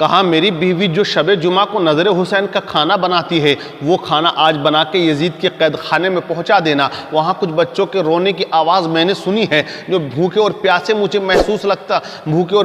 کہا میری بیوی جو شب جمعہ کو نظر حسین کا کھانا بناتی ہے وہ کھانا آج بنا کے یزید کے قید خانے میں پہنچا دینا، وہاں کچھ بچوں کے رونے کی آواز میں نے سنی ہے جو بھوکے اور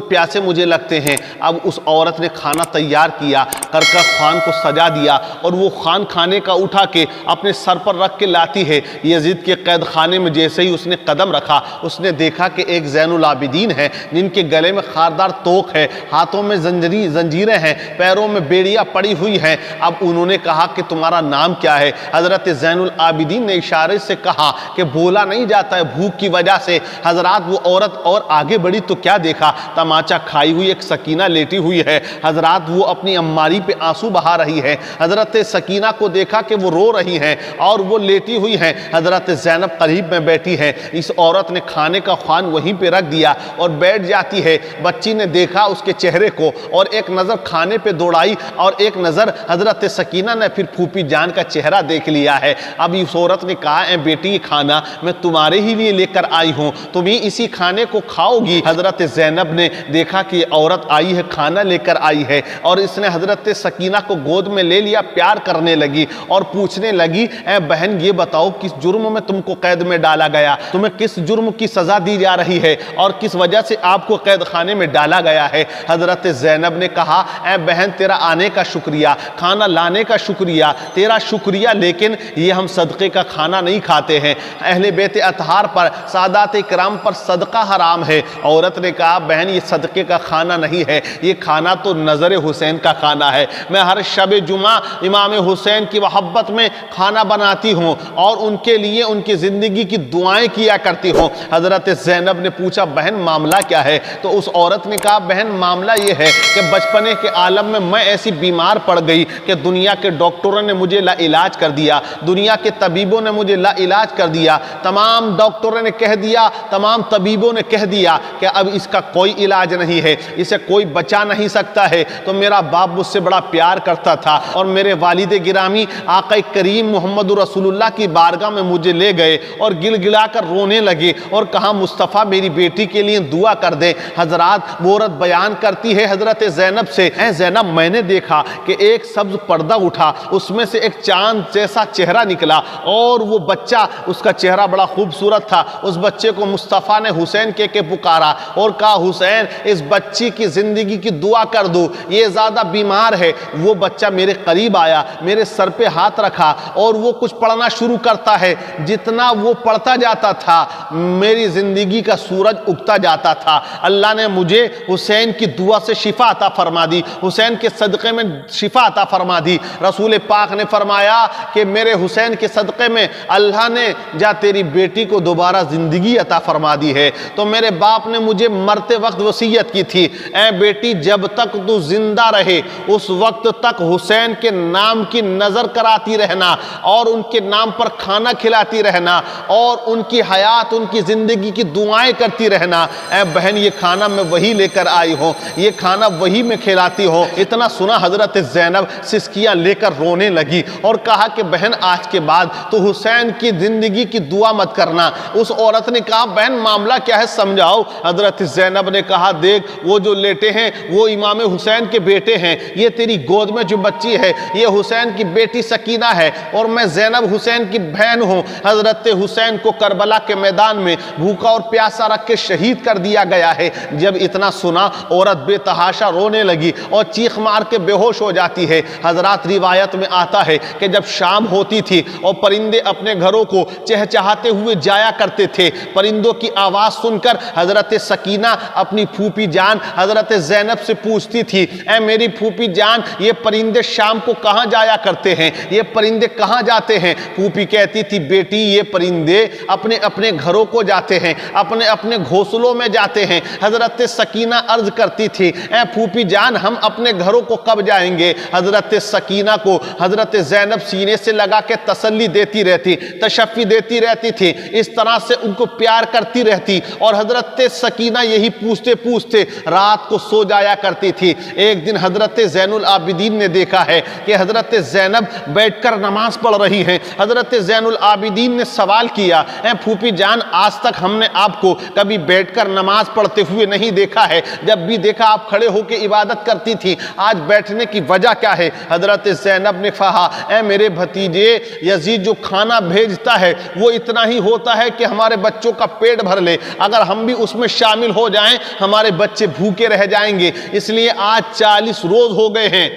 پیاسے مجھے لگتے ہیں۔ اب اس عورت نے کھانا تیار کیا، کرکر خوان کو سجا دیا اور وہ خوان کھانے کا اٹھا کے اپنے سر پر رکھ کے لاتی ہے۔ یزید کے قید خانے میں جیسے ہی اس نے قدم رکھا اس نے دیکھا کہ ایک زین العابدین ہے جن کے گلے میں خاردار توق ہے، ہاتھوں میں زنجیریں ہیں، پیروں میں بیڑیاں پڑی ہوئی ہیں۔ اب انہوں نے کہا کہ تمہارا نام کیا ہے؟ حضرت زین العابدین نے اشارے سے کہا کہ بولا نہیں جاتا ہے بھوک کی وجہ سے۔ حضرات وہ عورت اور آگے بڑھی تو کیا دیکھا، تماچا کھائی ہوئی ایک سکینہ لیٹی ہوئی ہے۔ حضرات وہ اپنی اماری پہ آنسو بہا رہی ہے۔ حضرت سکینہ کو دیکھا کہ وہ رو رہی ہیں اور وہ لیٹی ہوئی ہیں۔ حضرت زینب قریب میں بیٹھی ہے۔ اس عورت نے کھانے کا خوان وہیں پہ رکھ دیا اور بیٹھ جاتی ہے۔ بچی نے دیکھا اس کے چہرے کو اور ایک نظر کھانے پہ دوڑائی اور ایک نظر حضرت سکینہ نے پھر پھوپھی جان کا چہرہ دیکھ لیا ہے۔ اب اس عورت نے کہا اے بیٹی یہ کھانا میں تمہارے ہی لیے لے کر آئی ہوں، تم ہی اسی کھانے کو کھاؤ گی۔ حضرت زینب نے دیکھا کہ یہ عورت آئی ہے کھانا لے کر آئی ہے اور اس نے حضرت سکینہ کو گود میں لے لیا، پیار کرنے لگی اور پوچھنے لگی اے بہن یہ بتاؤ کس جرم میں تم کو قید میں ڈالا گیا، تمہیں کس جرم کی سزا دی جا رہی ہے اور کس وجہ سے آپ کو قید خانے میں ڈالا گیا ہے؟ حضرت زینب نے کہا اے بہن تیرا آنے کا شکریہ، کھانا لانے کا شکریہ، تیرا شکریہ، لیکن یہ ہم صدقے کا کھانا نہیں کھاتے ہیں، اہل بیت اطہار پر سادات اکرام پر صدقہ حرام ہے۔ عورت نے کہا بہن یہ صدقے کا کھانا نہیں ہے، یہ کھانا تو نظر حسین کا کھانا ہے، میں ہر شب جمعہ امام حسین کی محبت میں کھانا بناتی ہوں اور ان کے لیے ان کی زندگی کی دعائیں کیا کرتی ہوں۔ حضرت زینب نے پوچھا بہن معاملہ کیا ہے؟ تو اس عورت نے کہا بہن معاملہ یہ ہے کہ بچپنے کے عالم میں ایسی بیمار پڑ گئی کہ دنیا کے ڈاکٹروں نے مجھے لا علاج کر دیا، دنیا کے طبیبوں نے مجھے لا علاج کر دیا، تمام ڈاکٹروں نے کہہ دیا، تمام طبیبوں نے کہہ دیا کہ اب اس کا کوئی علاج نہیں ہے، اسے کوئی بچا نہیں سکتا ہے۔ تو میرا باپ مجھ سے بڑا پیار کرتا تھا اور میرے والد گرامی آقا کریم محمد رسول اللہ کی بارگاہ میں مجھے لے گئے اور گل گلا کر رونے لگے اور کہا مصطفیٰ میری بیٹی کے لیے دعا کر دے۔ حضرات وہ عورت بیان کرتی ہے حضرت زینب سے اے زینب میں نے دیکھا کہ ایک سبز پردہ اٹھا، اس میں سے ایک چاند جیسا چہرہ نکلا اور وہ بچہ اس کا چہرہ بڑا خوبصورت تھا۔ اس بچے کو مصطفیٰ نے حسین کہہ کے پکارا اور کہا حسین اس بچی کی زندگی کی دعا کر دو، یہ زیادہ بیمار ہے۔ وہ بچہ میرے قریب آیا، میرے سر پہ ہاتھ رکھا اور وہ کچھ پڑھنا شروع کرتا ہے۔ جتنا وہ پڑھتا جاتا تھا میری زندگی کا سورج اگتا جاتا تھا۔ اللہ نے مجھے حسین کی دعا سے شفا عطا فرما دی، حسین کے صدقے میں شفا عطا فرما دی۔ رسول پاک نے فرمایا کہ میرے حسین کے صدقے میں اللہ نے جا تیری بیٹی کو دوبارہ زندگی عطا فرما دی ہے۔ تو میرے باپ نے مجھے مرتے وقت وصیت کی تھی اے بیٹی جب تک تو زندہ رہے اس وقت تک حسین کے نام کی نظر کراتی رہنا اور ان کے نام پر کھانا کھلاتی رہنا اور ان کی حیات ان کی زندگی کی دعائیں کرتی رہنا۔ اے بہن یہ کھانا میں وہی لے کر آئی ہوں، یہ کھانا وہی میں کھلاتی ہوں۔ اتنا سنا حضرت زینب سسکیاں لے کر رونے لگی اور کہا کہ بہن آج کے بعد تو حسین کی زندگی کی دعا مت کرنا۔ اس عورت نے کہا بہن معاملہ کیا ہے سمجھاؤ۔ حضرت زینب نے کہا دیکھ وہ جو لیٹے ہیں وہ امام حسین کے بیٹے ہیں، یہ تیری گود میں جو بچی ہے یہ حسین کی بیٹی سکینہ ہے اور میں زینب حسین کی بہن ہوں۔ حضرت حسین کو کربلا کے میدان میں بھوکا اور پیاسا رکھ کے شہید کر دیا گیا ہے۔ جب اتنا سنا عورت بے تحاشا رونے لگی اور چیخ مار کے بے ہوش ہو جاتی ہے۔ حضرات روایت میں آتا ہے کہ جب شام ہوتی تھی اور پرندے اپنے گھروں کو چہچہاتے ہوئے جایا کرتے تھے، پرندوں کی آواز سن کر حضرت سکینہ اپنی پھوپھی جان حضرت زینب سے پوچھتی تھی اے میری پھوپھی جان یہ پرندے شام کو کہاں جایا کرتے ہیں، یہ پرندے کہاں جاتے ہیں؟ پھوپھی کہتی تھی بیٹی یہ پرندے اپنے اپنے گھروں کو جاتے ہیں، اپنے اپنے گھونسلوں میں جاتے ہیں۔ حضرت سکینہ عرض کرتی تھی اے پھوپھی جان ہم اپنے گھروں کو کب جائیں گے؟ حضرت سکینہ کو حضرت زینب سینے سے لگا کے تسلی دیتی رہتی، تشفی دیتی رہتی تھی، اس طرح سے ان کو پیار کرتی رہتی اور حضرت سکینہ یہی پوچھتے پوچھتے رات کو سو جایا کرتی تھی۔ ایک دن حضرت زین العابدین نے دیکھا ہے کہ حضرت زینب بیٹھ کر نماز پڑھ رہی ہیں۔ حضرت زین العابدین نے سوال کیا اے پھوپھی جان آج تک ہم نے آپ کو کبھی بیٹھ کر نماز پڑھتے ہوئے نہیں دیکھا ہے، جب بھی دیکھا آپ کھڑے ہو کے عبادت عبادت کرتی تھی، آج بیٹھنے کی وجہ کیا ہے؟ حضرت زینب نے کہا اے میرے بھتیجے، یزید جو کھانا بھیجتا ہے وہ اتنا ہی ہوتا ہے کہ ہمارے بچوں کا پیٹ بھر لے، اگر ہم بھی اس میں شامل ہو جائیں ہمارے بچے بھوکے رہ جائیں گے، اس لیے آج 40 روز ہو گئے ہیں،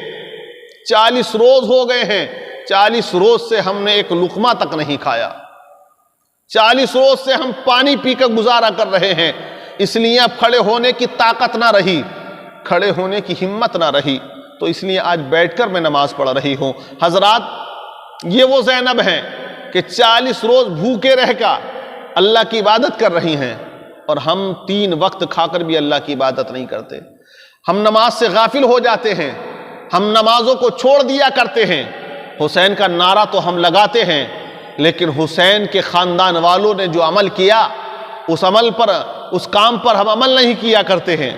40 روز ہو گئے ہیں، 40 روز سے ہم نے ایک لقمہ تک نہیں کھایا، 40 روز سے ہم پانی پی کر گزارا کر رہے ہیں، اس لیے اب کھڑے ہونے کی طاقت نہ رہی، کھڑے ہونے کی ہمت نہ رہی، تو اس لیے آج بیٹھ کر میں نماز پڑھ رہی ہوں۔ حضرات، یہ وہ زینب ہیں کہ 40 روز بھوکے رہ کر اللہ کی عبادت کر رہی ہیں، اور ہم 3 وقت کھا کر بھی اللہ کی عبادت نہیں کرتے، ہم نماز سے غافل ہو جاتے ہیں، ہم نمازوں کو چھوڑ دیا کرتے ہیں۔ حسین کا نعرہ تو ہم لگاتے ہیں، لیکن حسین کے خاندان والوں نے جو عمل کیا اس کام پر ہم عمل نہیں کیا کرتے ہیں۔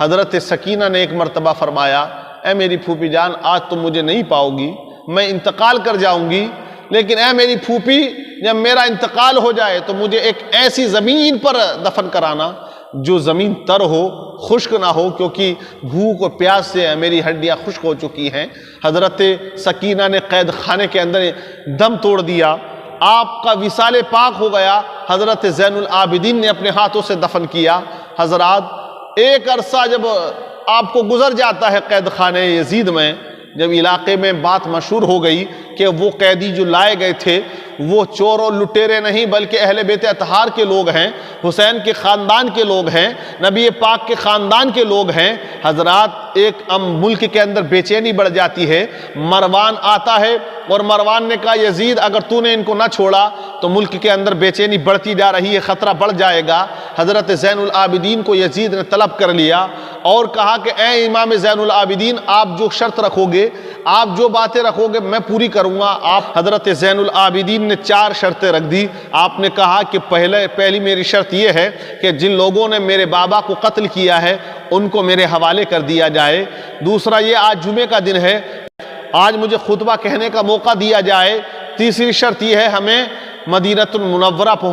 حضرت سکینہ نے ایک مرتبہ فرمایا اے میری پھوپھی جان، آج تم مجھے نہیں پاؤ گی، میں انتقال کر جاؤں گی، لیکن اے میری پھوپھی، جب میرا انتقال ہو جائے تو مجھے ایک ایسی زمین پر دفن کرانا جو زمین تر ہو، خشک نہ ہو، کیونکہ بھوک اور پیاس سے میری ہڈیاں خشک ہو چکی ہیں۔ حضرت سکینہ نے قید خانے کے اندر دم توڑ دیا، آپ کا وصال پاک ہو گیا، حضرت زین العابدین نے اپنے ہاتھوں سے دفن کیا۔ حضرات، ایک عرصہ جب آپ کو گزر جاتا ہے قید خانے یزید میں، جب علاقے میں بات مشہور ہو گئی کہ وہ قیدی جو لائے گئے تھے وہ چور اور لٹیرے نہیں بلکہ اہل بیت اطہار کے لوگ ہیں، حسین کے خاندان کے لوگ ہیں، نبی پاک کے خاندان کے لوگ ہیں۔ حضرات، ایک ملک کے اندر بے چینی بڑھ جاتی ہے۔ مروان آتا ہے اور مروان نے کہا یزید اگر تو نے ان کو نہ چھوڑا تو ملک کے اندر بے چینی بڑھتی جا رہی ہے، خطرہ بڑھ جائے گا۔ حضرت زین العابدین کو یزید نے طلب کر لیا اور کہا کہ اے امام زین العابدین، آپ جو شرط رکھو گے، آپ جو باتیں رکھو گے میں پوری کروں گا۔ آپ حضرت زین العابدین نے 4 شرطیں رکھ دی۔ آپ نے کہا کہ پہلی میری شرط یہ ہے کہ جن لوگوں نے میرے بابا کو قتل کیا ہے ان کو میرے حوالے کر دیا جائے۔ دوسرا یہ، آج جمعے کا دن ہے، آج مجھے خطبہ کہنے کا موقع دیا جائے۔ تیسری شرط یہ ہے ہمیں مدینہ المنورہ پہنچ